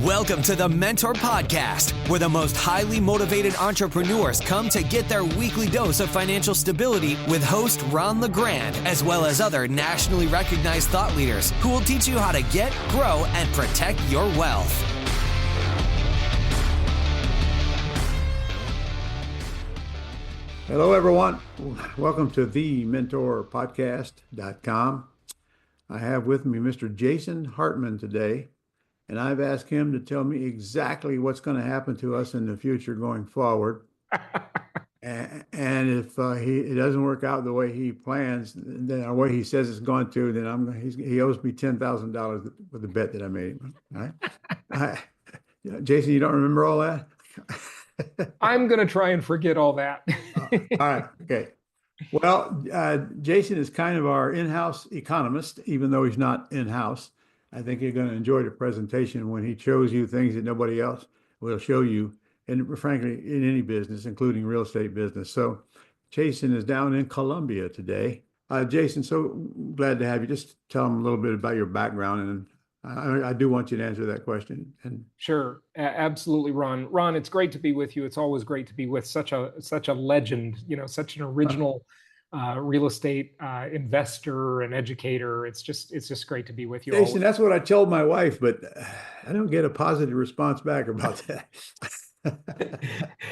Welcome to the Mentor Podcast, where the most highly motivated entrepreneurs come to get their weekly dose of financial stability with host Ron LeGrand, as well as other nationally recognized thought leaders who will teach you how to get, grow, and protect your wealth. Hello, everyone. Welcome to the mentorpodcast.com. I have with me Mr. Jason Hartman today. And I've asked him to tell me exactly what's going to happen to us in the future going forward. and if it doesn't work out the way he plans, then the way he says it's going to, then he owes me $10,000 for the bet that I made him. All right? Jason, you don't remember all that? I'm going to try and forget all that. All right. Okay. Well, Jason is kind of our in-house economist, even though he's not in-house. I think you're going to enjoy the presentation when he shows you things that nobody else will show you, and frankly, in any business, including real estate business. So Jason is down in Colombia today. Jason, so glad to have you. Just tell him a little bit about your background, and I do want you to answer that question. And Sure, absolutely, Ron. Ron, it's great to be with you. It's always great to be with such a legend, such an original real estate investor and educator. It's just great to be with you. Jason, always. That's what I told my wife, but I don't get a positive response back about that.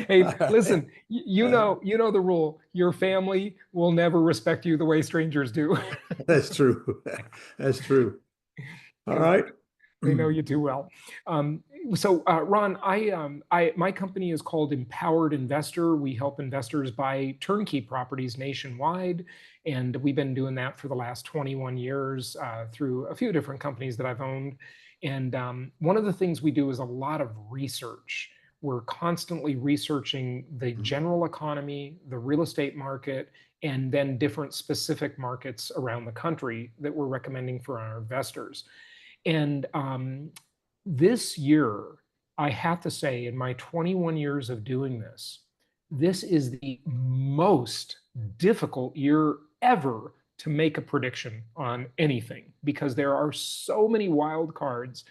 Hey, listen, you know the rule. Your family will never respect you the way strangers do. That's true. That's true. All right. They know you too well. So, Ron, my company is called Empowered Investor. We help investors buy turnkey properties nationwide, and we've been doing that for the last 21 years through a few different companies that I've owned. And one of the things we do is a lot of research. We're constantly researching the general economy, the real estate market, and then different specific markets around the country that we're recommending for our investors. And this year, I have to say, in my 21 years of doing this, this is the most difficult year ever to make a prediction on anything, because there are so many wild cards.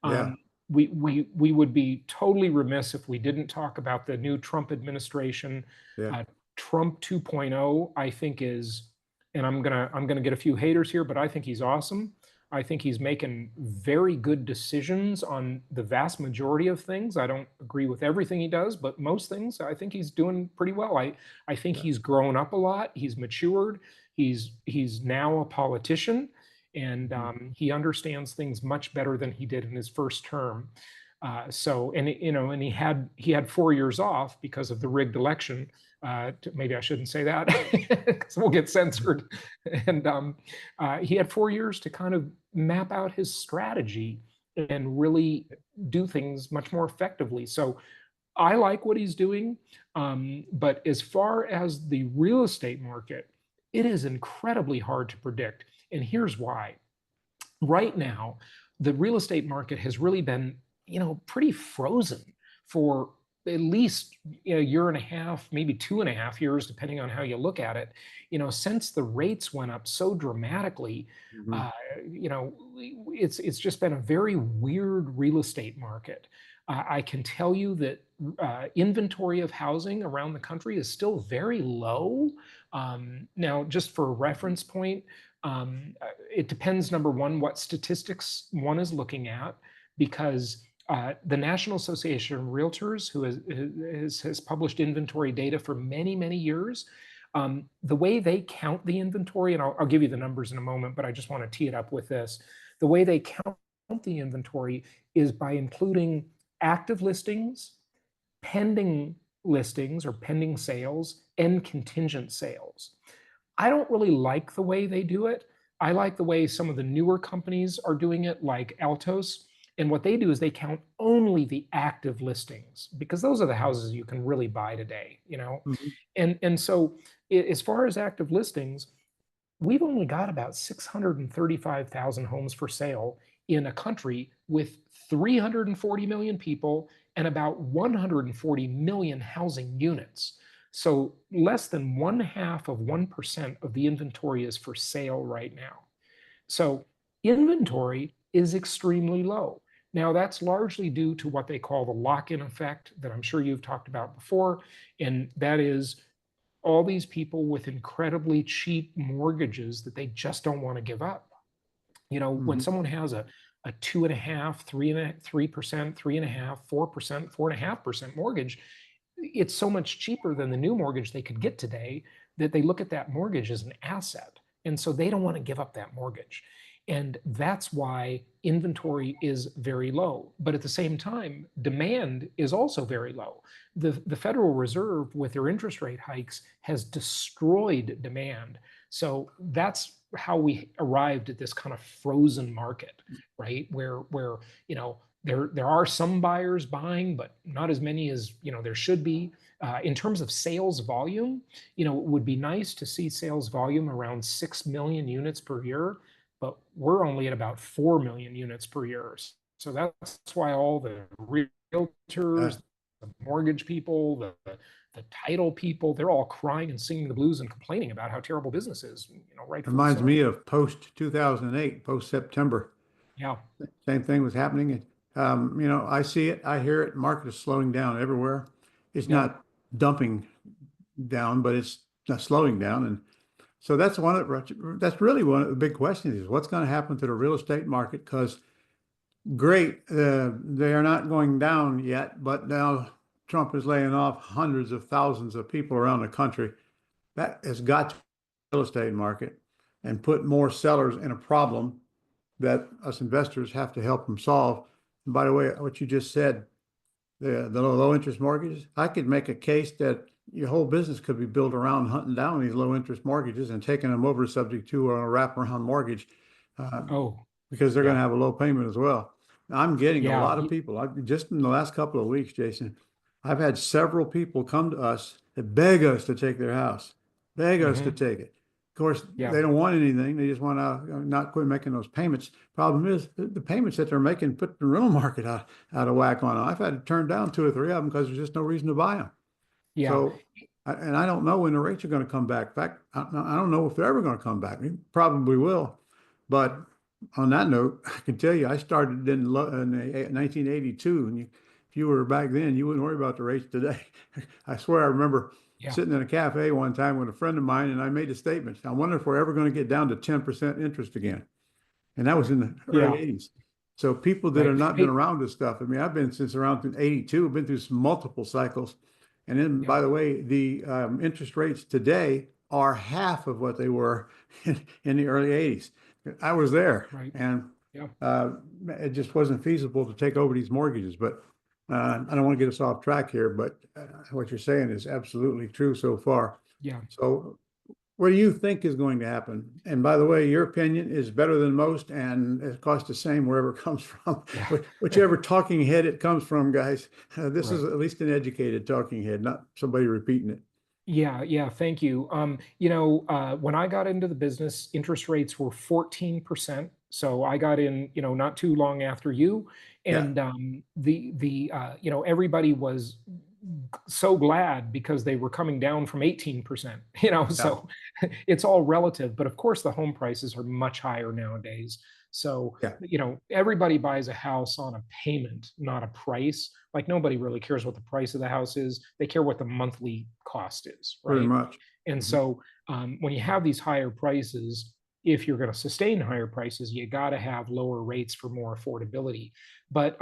Yeah. We would be totally remiss if we didn't talk about the new Trump administration. Yeah. Trump 2.0, I think is, and I'm gonna get a few haters here, but I think he's awesome. I think he's making very good decisions on the vast majority of things. I don't agree with everything he does, but most things I think he's doing pretty well. I think he's grown up a lot. He's matured. He's now a politician, and he understands things much better than he did in his first term. And he had 4 years off because of the rigged election. Maybe I shouldn't say that because we'll get censored. And he had 4 years to kind of map out his strategy and really do things much more effectively. So I like what he's doing. But as far as the real estate market, it is incredibly hard to predict. And here's why. Right now, the real estate market has really been, pretty frozen for at least a year and a half, maybe 2.5 years, depending on how you look at it. Since the rates went up so dramatically, it's just been a very weird real estate market. I can tell you that inventory of housing around the country is still very low. Now, just for a reference point, it depends, number one, what statistics one is looking at, because the National Association of Realtors, who has published inventory data for many, many years, the way they count the inventory, and I'll give you the numbers in a moment, but I just want to tee it up with this. The way they count the inventory is by including active listings, pending listings or pending sales, and contingent sales. I don't really like the way they do it. I like the way some of the newer companies are doing it, like Altos. And what they do is they count only the active listings, because those are the houses you can really buy today, And so as far as active listings, we've only got about 635,000 homes for sale in a country with 340 million people and about 140 million housing units. So less than 0.5% of the inventory is for sale right now. So inventory is extremely low. Now, that's largely due to what they call the lock-in effect that I'm sure you've talked about before. And that is all these people with incredibly cheap mortgages that they just don't want to give up. When Mhm. someone has a 2.5, 3%, 3.5, 4%, 4.5% mortgage, it's so much cheaper than the new mortgage they could get today that they look at that mortgage as an asset. And so they don't want to give up that mortgage. And that's why inventory is very low. But at the same time, demand is also very low. The Federal Reserve, with their interest rate hikes, has destroyed demand. So that's how we arrived at this kind of frozen market, right? Where there are some buyers buying, but not as many as there should be. In terms of sales volume, it would be nice to see sales volume around 6 million units per year, but we're only at about 4 million units per year. So that's why all the Uh, realtors, the mortgage people, the title people, they're all crying and singing the blues and complaining about how terrible business is, rightfully Reminds so. me of post 2008, post September. Yeah, Same thing was happening. I see it, I hear it. Market is slowing down everywhere. It's yeah, not dumping down, but it's not slowing down. And so that's really one of the big questions is what's going to happen to the real estate market? Because great, they are not going down yet, but now Trump is laying off hundreds of thousands of people around the country. That has got to the real estate market and put more sellers in a problem that us investors have to help them solve. And by the way, what you just said, the low interest mortgages, I could make a case that your whole business could be built around hunting down these low interest mortgages and taking them over subject to a wraparound mortgage uh, oh, because they're going yeah, to have a low payment as well. I'm getting a yeah, lot of people. Just in the last couple of weeks, Jason, I've had several people come to us that beg us to take their house, beg us to hmm, take it. Of course, yeah, they don't want anything. They just want to not quit making those payments. Problem is, the payments that they're making put the rental market out of whack on them. I've had to turn down two or three of them because there's just no reason to buy them. yeah, So, and I don't know when the rates are going to come back. In fact, I don't know if they're ever going to come back. They probably will. But on that note, I can tell you, I started in 1982, and if you were back then, you wouldn't worry about the rates today. I swear, I remember yeah, sitting in a cafe one time with a friend of mine, and I made a statement. I wonder if we're ever going to get down to 10% interest again. And that was in the early yeah, 80s. So people that right. have not been Hey, around this stuff, I mean, I've been since around 82, I've been through some multiple cycles. And then, yeah, by the way, the interest rates today are half of what they were in the early 80s. I was there, right, and yeah, uh, it just wasn't feasible to take over these mortgages. But I don't want to get us off track here, but what you're saying is absolutely true so far. yeah, So what do you think is going to happen? And by the way, your opinion is better than most, and it costs the same wherever it comes from, yeah, whichever talking head it comes from, guys. This is right. at least an educated talking head, not somebody repeating it. Yeah, yeah, thank you. When I got into the business, interest rates were 14%. So I got in, not too long after you, Yeah, and everybody was so glad because they were coming down from 18%, yeah, so it's all relative. But of course, the home prices are much higher nowadays. So, yeah, everybody buys a house on a payment, not a price. Like nobody really cares what the price of the house is. They care what the monthly cost is, pretty right? much. And Mhm. so when you have these higher prices, if you're going to sustain higher prices, you got to have lower rates for more affordability. But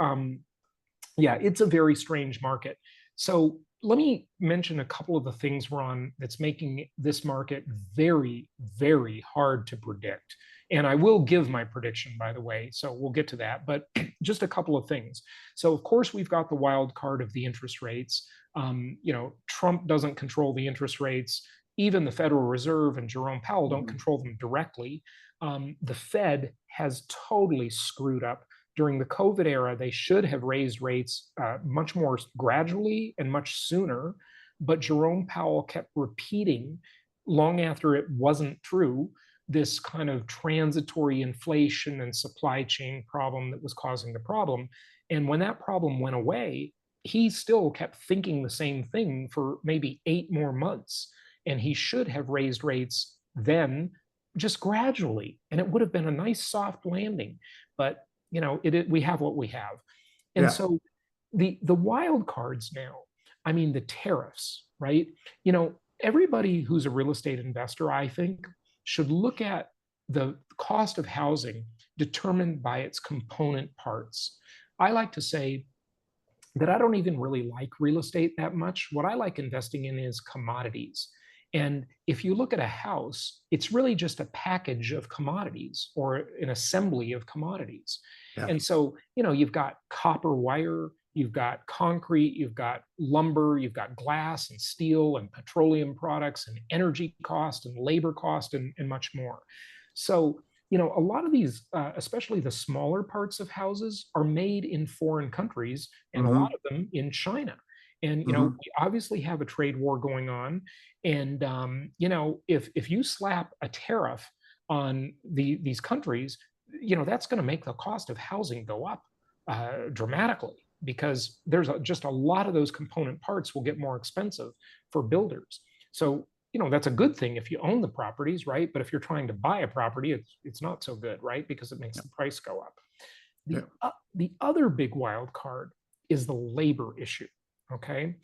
yeah, it's a very strange market. So let me mention a couple of the things, Ron, that's making this market very, very hard to predict. And I will give my prediction, by the way, so we'll get to that. But just a couple of things. So, of course, we've got the wild card of the interest rates. Trump doesn't control the interest rates. Even the Federal Reserve and Jerome Powell don't Mhm. control them directly. The Fed has totally screwed up during the COVID era. They should have raised rates much more gradually and much sooner. But Jerome Powell kept repeating, long after it wasn't true, this kind of transitory inflation and supply chain problem that was causing the problem. And when that problem went away, he still kept thinking the same thing for maybe 8 more months. And he should have raised rates then just gradually. And it would have been a nice soft landing. But we have what we have. And Yeah. so the wild cards now, I mean, the tariffs, right? Everybody who's a real estate investor, I think, should look at the cost of housing determined by its component parts. I like to say that I don't even really like real estate that much. What I like investing in is commodities. And if you look at a house, it's really just a package of commodities or an assembly of commodities. Yeah. And so, you've got copper wire, you've got concrete, you've got lumber, you've got glass and steel and petroleum products and energy cost and labor cost and much more. So, a lot of these, especially the smaller parts of houses, are made in foreign countries, and a lot Mm-hmm. of them in China. And Mm-hmm. we obviously have a trade war going on, and if you slap a tariff on these countries, that's going to make the cost of housing go up dramatically, because just a lot of those component parts will get more expensive for builders. So that's a good thing if you own the properties, right? But if you're trying to buy a property, it's not so good, right? Because it makes the price go up. Yeah. The other big wild card is the labor issue. Okay.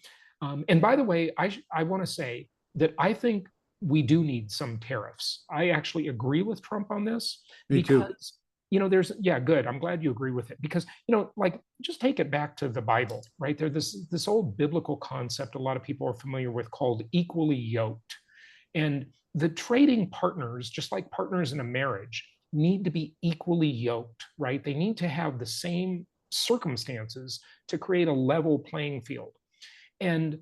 And by the way, I want to say that I think we do need some tariffs. I actually agree with Trump on this Me too. because, yeah, good. I'm glad you agree with it because, like, just take it back to the Bible, right? There's this old biblical concept a lot of people are familiar with called equally yoked. And the trading partners, just like partners in a marriage, need to be equally yoked, right? They need to have the same circumstances to create a level playing field. And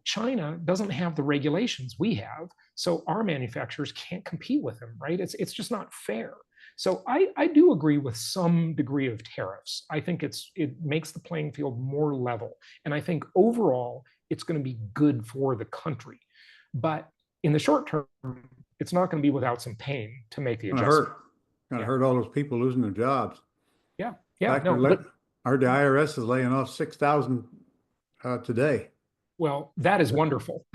China doesn't have the regulations we have, so our manufacturers can't compete with them, right? It's just not fair. So I do agree with some degree of tariffs. I think it makes the playing field more level, and I think overall it's going to be good for the country. But in the short term, it's not going to be without some pain to make the Gonna adjustment. hurt. Gonna Yeah, hurt all those people losing their jobs. yeah, In yeah. fact, No, but I heard the IRS is laying off 6,000 today. well, that is wonderful.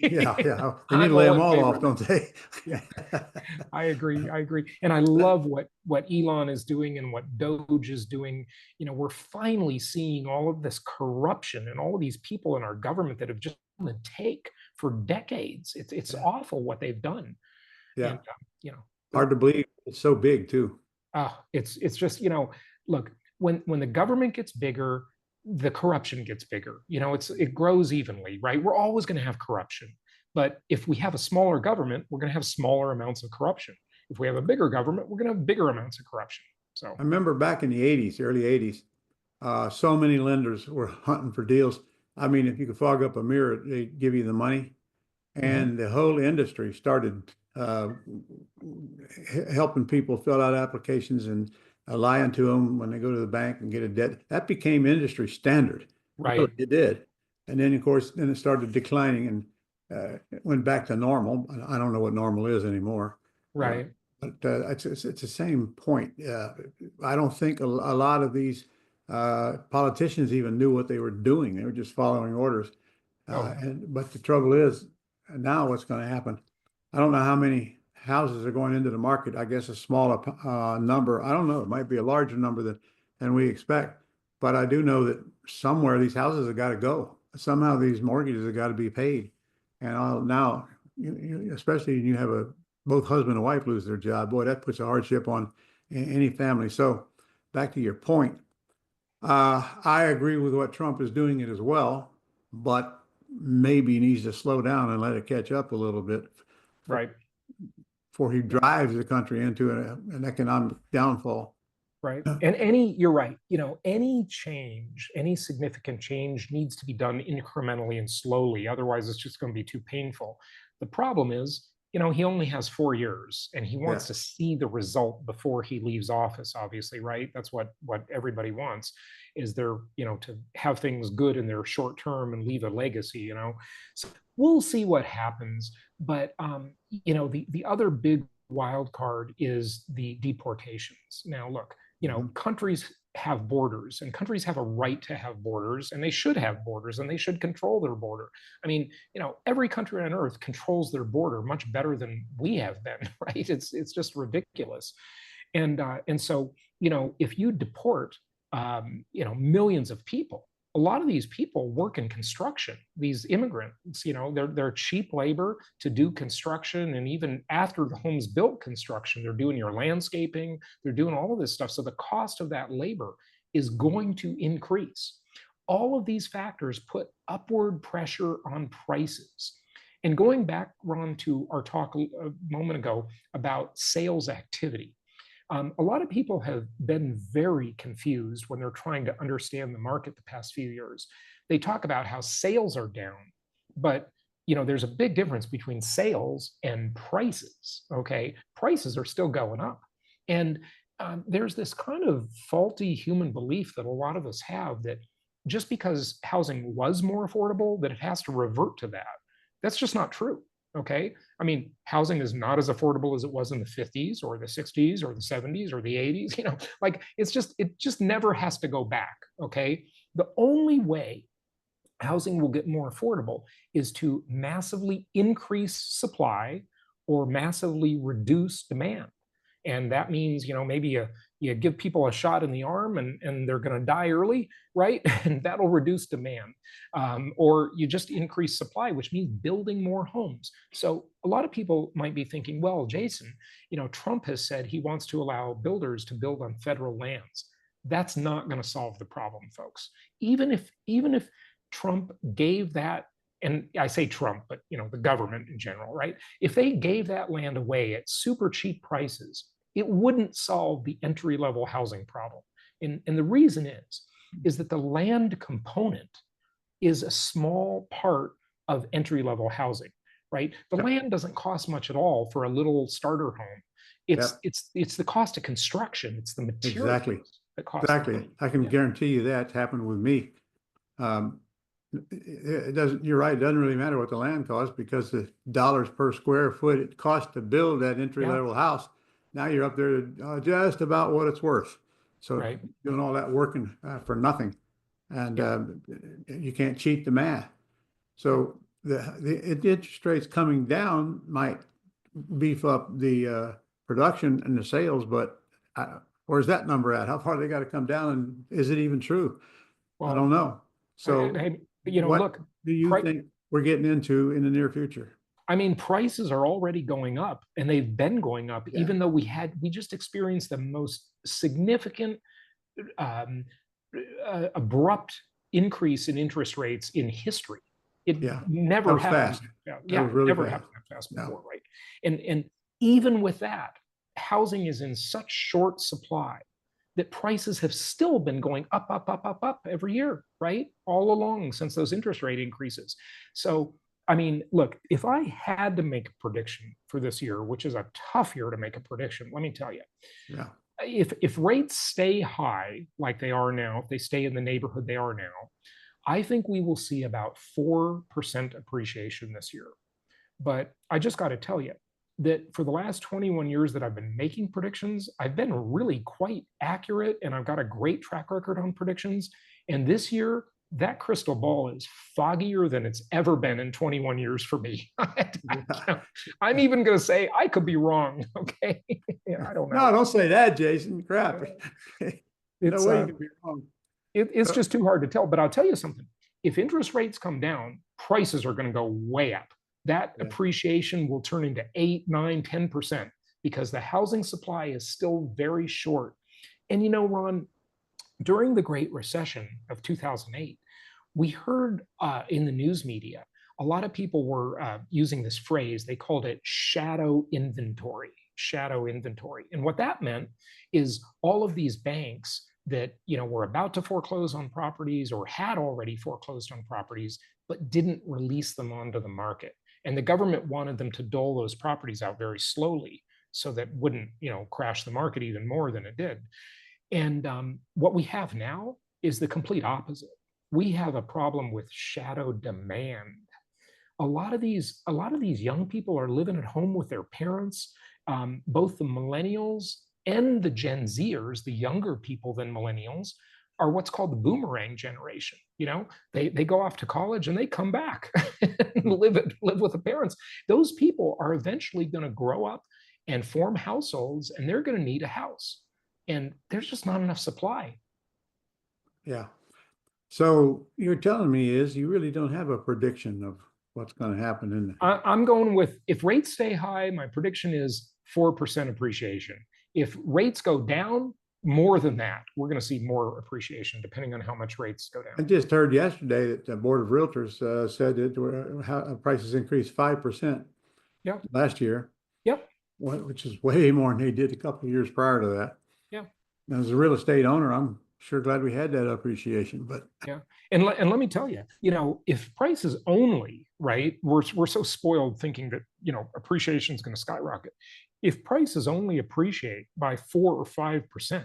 Yeah, yeah. They need to I'm lay all them in all favor off, of that. don't they? Yeah, I agree. I agree. And I love what Elon is doing and what Doge is doing. We're finally seeing all of this corruption and all of these people in our government that have just on the take for decades. It's Yeah, awful what they've done. yeah. And but Hard to believe it's so big too. it's just, look, when the government gets bigger, the corruption gets bigger. It grows evenly, right? We're always going to have corruption. But if we have a smaller government, we're going to have smaller amounts of corruption. If we have a bigger government, we're going to have bigger amounts of corruption. So, I remember back in the 80s, early 80s, so many lenders were hunting for deals. I mean, if you could fog up a mirror, they give you the money. mhm, And the whole industry started helping people fill out applications and lying to them when they go to the bank and get a debt. That became industry standard. Really, right, it did. And then, of course, then it started declining and it went back to normal. I don't know what normal is anymore. Uh, right. but it's the same point. I don't think a lot of these politicians even knew what they were doing. They were just following orders. Oh, no. But the trouble is, now what's going to happen? I don't know how many houses are going into the market. I guess a smaller number. I don't know. It might be a larger number than we expect. But I do know that somewhere these houses have got to go. Somehow these mortgages have got to be paid. And now, especially when you have both husband and wife lose their job, boy, that puts a hardship on any family. So back to your point, I agree with what Trump is doing it as well, but maybe he needs to slow down and let it catch up a little bit Right. before he drives the country into an economic downfall. Right. And you're right. Any change, any significant change needs to be done incrementally and slowly. Otherwise, it's just going to be too painful. The problem is, he only has 4 years and he wants Yeah. to see the result before he leaves office, obviously, right? That's what everybody wants is to have things good in their short term and leave a legacy. So we'll see what happens. But the other big wild card is the deportations. Now, look, Mhm. countries have borders and countries have a right to have borders and they should have borders and they should control their border. I mean, every country on earth controls their border much better than we have been, right? It's just ridiculous. And so, if you deport, millions of people, a lot of these people work in construction. These immigrants, they're cheap labor to do construction, and even after the home's built, construction, they're doing your landscaping, they're doing all of this stuff. So the cost of that labor is going to increase. All of these factors put upward pressure on prices. And going back, Ron, to our talk a moment ago about sales activity, a lot of people have been very confused when they're trying to understand the market the past few years. They talk about how sales are down, but there's a big difference between sales and prices. Okay, prices are still going up, and there's this kind of faulty human belief that a lot of us have that just because housing was more affordable, that it has to revert to that. That's just not true. Okay. I mean, housing is not as affordable as it was in the 50s or the 60s or the 70s or the 80s, like it just never has to go back. Okay. The only way housing will get more affordable is to massively increase supply or massively reduce demand. And that means, maybe you give people a shot in the arm and they're going to die early, right? And that'll reduce demand. Or you just increase supply, which means building more homes. So a lot of people might be thinking, well, Jason, Trump has said he wants to allow builders to build on federal lands. That's not going to solve the problem, folks. Even if Trump gave that, and I say Trump, but the government in general, right? If they gave that land away at super cheap prices, it wouldn't solve the entry-level housing problem. And the reason is that the land component is a small part of entry-level housing, right? The land doesn't cost much at all for a little starter home. It's the cost of construction. It's the materials that cost. Exactly. I can guarantee you that's happened with me. It doesn't. You're right. It doesn't really matter what the land costs, because the dollars per square foot it costs to build that entry-level house. Now you're up there to just about what it's worth. So doing all that working for nothing, and you can't cheat the math. So the interest rates coming down might beef up the production and the sales, but where's that number at? How far they got to come down, and is it even true? Well, I don't know. So what look, do you think we're getting into in the near future? I mean, prices are already going up, and they've been going up, even though we just experienced the most significant abrupt increase in interest rates in history. It never happened. Never happened that fast before, right? And even with that, housing is in such short supply that prices have still been going up, up, up, up, up every year, right? All along since those interest rate increases. So, I mean, look, if I had to make a prediction for this year, which is a tough year to make a prediction, let me tell you, if rates stay high like they are now, if they stay in the neighborhood they are now, I think we will see about 4% appreciation this year. But I just got to tell you that for the last 21 years that I've been making predictions, I've been really quite accurate, and I've got a great track record on predictions. And this year, that crystal ball is foggier than it's ever been in 21 years for me. I'm even going to say I could be wrong. Okay. I don't know. No, don't say that, Jason. Crap. No way you could be wrong. It's just too hard to tell. But I'll tell you something. If interest rates come down, prices are going to go way up. That appreciation will turn into 8, 9, 10% because the housing supply is still very short. And Ron, during the Great Recession of 2008, we heard in the news media, a lot of people were using this phrase. They called it shadow inventory. And what that meant is all of these banks that were about to foreclose on properties or had already foreclosed on properties, but didn't release them onto the market. And the government wanted them to dole those properties out very slowly so that wouldn't crash the market even more than it did. And what we have now is the complete opposite. We have a problem with shadow demand. A lot of these young people are living at home with their parents. Both the millennials and the Gen Zers, the younger people than millennials, are what's called the boomerang generation. They go off to college and they come back and live with the parents. Those people are eventually going to grow up and form households, and they're going to need a house. and there's just not enough supply. Yeah. So you're telling me is you really don't have a prediction of what's going to happen in the. I'm going with, if rates stay high, my prediction is 4% appreciation. If rates go down more than that, we're going to see more appreciation depending on how much rates go I down. just heard yesterday that the Board of Realtors said that prices increased 5% Yeah. last year, Yep. which is way more than they did a couple of years prior to that. Yeah. And as a real estate owner, I'm sure glad we had that appreciation. But yeah, and let me tell you, if prices only, right, we're so spoiled thinking that appreciation is going to skyrocket. If prices only appreciate by 4 or 5%,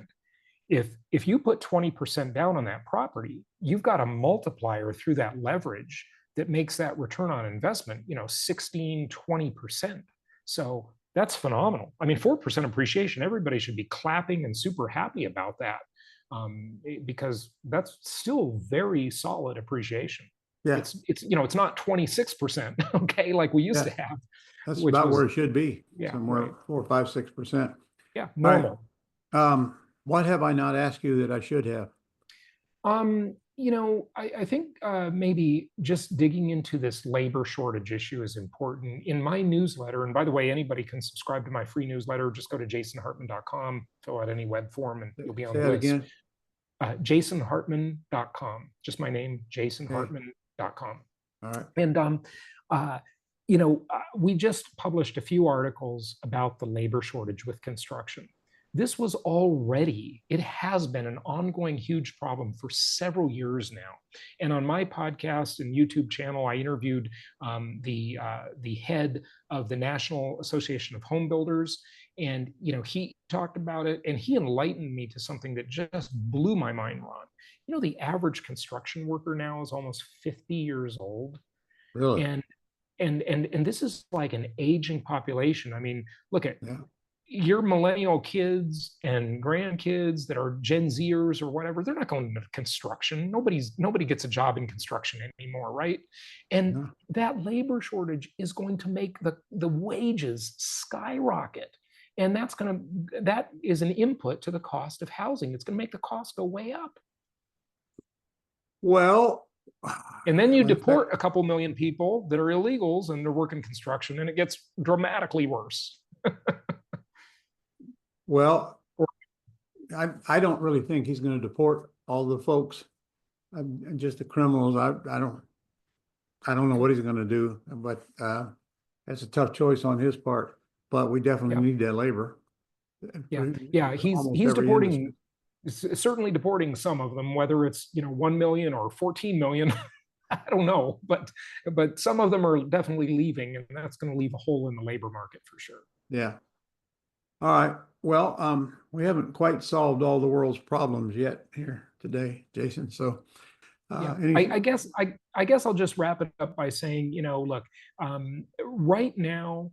if you put 20% down on that property, you've got a multiplier through that leverage that makes that return on investment 16-20%. So that's phenomenal. I mean, 4% appreciation, everybody should be clapping and super happy about that, because that's still very solid appreciation. yeah, it's not 26%, okay, like we used yeah, to have, that's which about was, where it should be, yeah, somewhere right. 4, 5, 6%. Yeah, All right. normal. What have I not asked you that I should have? I think maybe just digging into this labor shortage issue is important. In my newsletter, and by the way, anybody can subscribe to my free newsletter. Just go to jasonhartman.com, fill out any web form, and you'll be on Say the that list. again. jasonhartman.com, just my name, jasonhartman.com. All right. And we just published a few articles about the labor shortage with construction. This was already, it has been an ongoing huge problem for several years now. And on my podcast and YouTube channel, I interviewed the head of the National Association of Home Builders. And he talked about it, and he enlightened me to something that just blew my mind, Ron. The average construction worker now is almost 50 years old. Really? And this is like an aging population. I mean, look at Yeah. your millennial kids and grandkids that are Gen Zers or whatever. They're not going into construction. Nobody gets a job in construction anymore, right? And Yeah. that labor shortage is going to make the wages skyrocket. And that is an input to the cost of housing. It's going to make the cost go way up. Well, and then you deport a couple million people that are illegals and they're working construction, and it gets dramatically worse. Well, I don't really think he's going to deport all the folks, just the criminals. I don't know what he's going to do, but that's a tough choice on his part. But we definitely need that labor. Yeah. He's deporting, certainly deporting some of them, whether it's 1 million or 14 million. I don't know, but some of them are definitely leaving, and that's going to leave a hole in the labor market for sure. Yeah. All right. Well, we haven't quite solved all the world's problems yet here today, Jason. So, I guess I'll just wrap it up by saying, look, right now,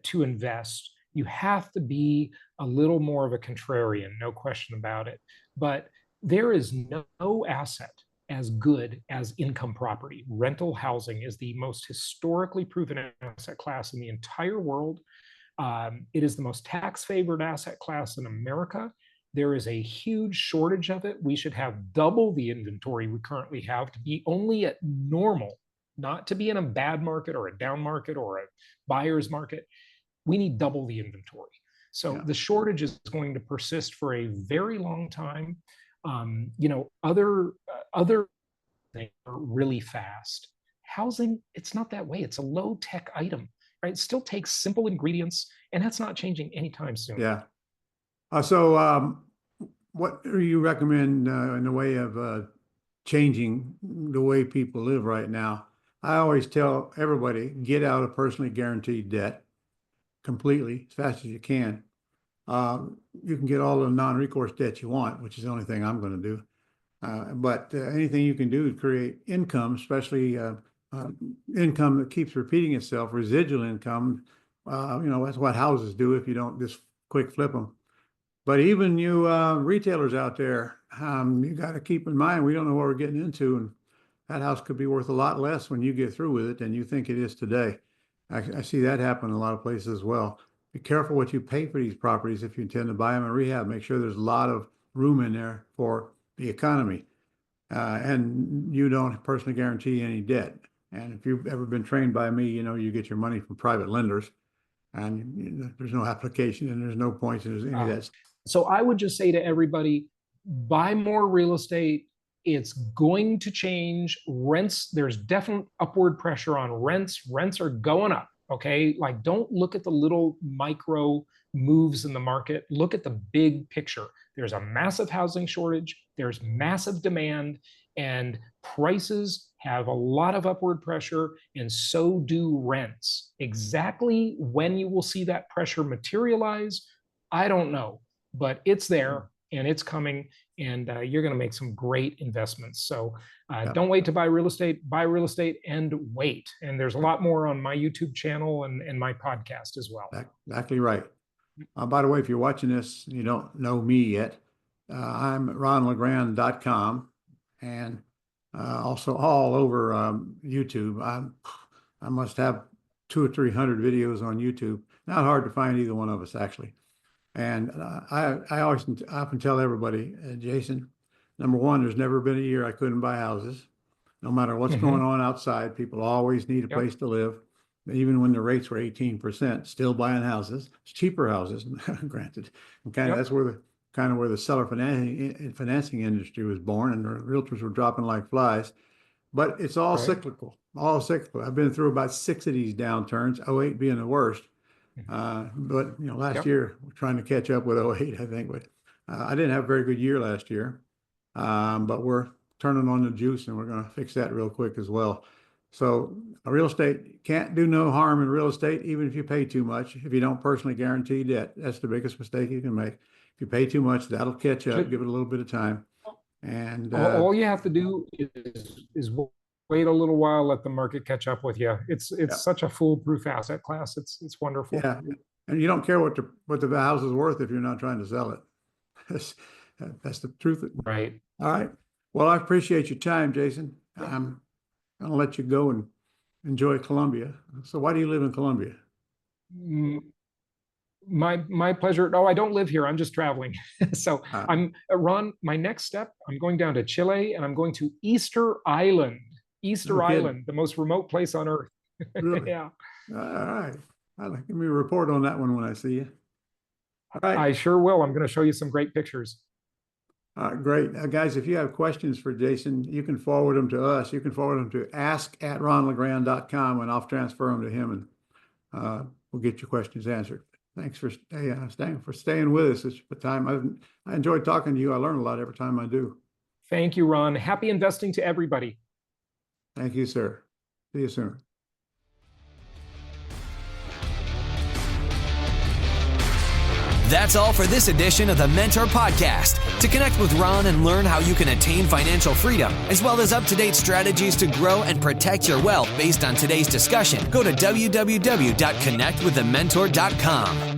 to invest, you have to be a little more of a contrarian, no question about it. But there is no asset as good as income property. Rental housing is the most historically proven asset class in the entire world. It is the most tax-favored asset class in America. There is a huge shortage of it. We should have double the inventory we currently have to be only at normal, not to be in a bad market or a down market or a buyer's market. We need double the inventory. So the shortage is going to persist for a very long time. Other things are really fast. Housing, it's not that way. It's a low-tech item. Right? It still takes simple ingredients, and that's not changing anytime soon. Yeah. So what do you recommend in the way of changing the way people live right now? I always tell everybody, get out of personally guaranteed debt completely as fast as you can. You can get all the non-recourse debt you want, which is the only thing I'm going to do. But anything you can do to create income, especially income that keeps repeating itself, residual income, that's what houses do if you don't just quick flip them. But even you retailers out there, you got to keep in mind, we don't know what we're getting into, and that house could be worth a lot less when you get through with it than you think it is today. I see that happen in a lot of places as well. be careful what you pay for these properties if you intend to buy them and rehab. Make sure there's a lot of room in there for the economy. And you don't personally guarantee any debt. And if you've ever been trained by me, you get your money from private lenders, and there's no application and there's no points and there's any of that. So I would just say to everybody, buy more real estate. It's going to change. Rents, there's definite upward pressure on rents. Rents are going up. Okay. Like, don't look at the little micro moves in the market. Look at the big picture. There's a massive housing shortage. There's massive demand, and prices have a lot of upward pressure, and so do rents. Exactly when you will see that pressure materialize, I don't know, but it's there and it's coming, and you're going to make some great investments. So don't wait to buy real estate and wait. And there's a lot more on my YouTube channel and my podcast as well. Exactly right. By the way, if you're watching this, you don't know me yet, I'm at ronlegrand.com, and also all over YouTube. I must have 200 or 300 videos on YouTube. Not hard to find either one of us, actually. And I often tell everybody, Jason, number one, there's never been a year I couldn't buy houses. No matter what's going on outside, people always need a place to live. Even when the rates were 18%, still buying houses. It's cheaper houses, granted. And that's where the seller financing industry was born, and the realtors were dropping like flies. But it's all cyclical, all cyclical. I've been through about 6 of these downturns, 08 being the worst. But last year we're trying to catch up with 08, I think. But I didn't have a very good year last year. But we're turning on the juice, and we're going to fix that real quick as well. So real estate, can't do no harm in real estate, even if you pay too much. If you don't personally guarantee debt, that's the biggest mistake you can make. If you pay too much, that'll catch up. Give it a little bit of time. And all you have to do is wait a little while, let the market catch up with you. It's such a foolproof asset class. It's wonderful. Yeah, and you don't care what the house is worth if you're not trying to sell it. That's the truth. Right. All right. Well, I appreciate your time, Jason. I'm going to let you go and enjoy Colombia. So why do you live in Colombia? My pleasure. No, I don't live here. I'm just traveling. So I'm Ron, my next step, I'm going down to Chile, and I'm going to Easter Island. The most remote place on earth. Really? Yeah. All right. Give me a report on that one when I see you. All right. I sure will. I'm going to show you some great pictures. Great. Guys, if you have questions for Jason, you can forward them to us. You can forward them to ask@ronlegrand.com, and I'll transfer them to him, and we'll get your questions answered. Thanks for staying with us this time. I enjoyed talking to you. I learn a lot every time I do. Thank you, Ron. Happy investing to everybody. Thank you, sir. See you soon. That's all for this edition of the Mentor Podcast. To connect with Ron and learn how you can attain financial freedom, as well as up-to-date strategies to grow and protect your wealth based on today's discussion, go to www.connectwiththementor.com.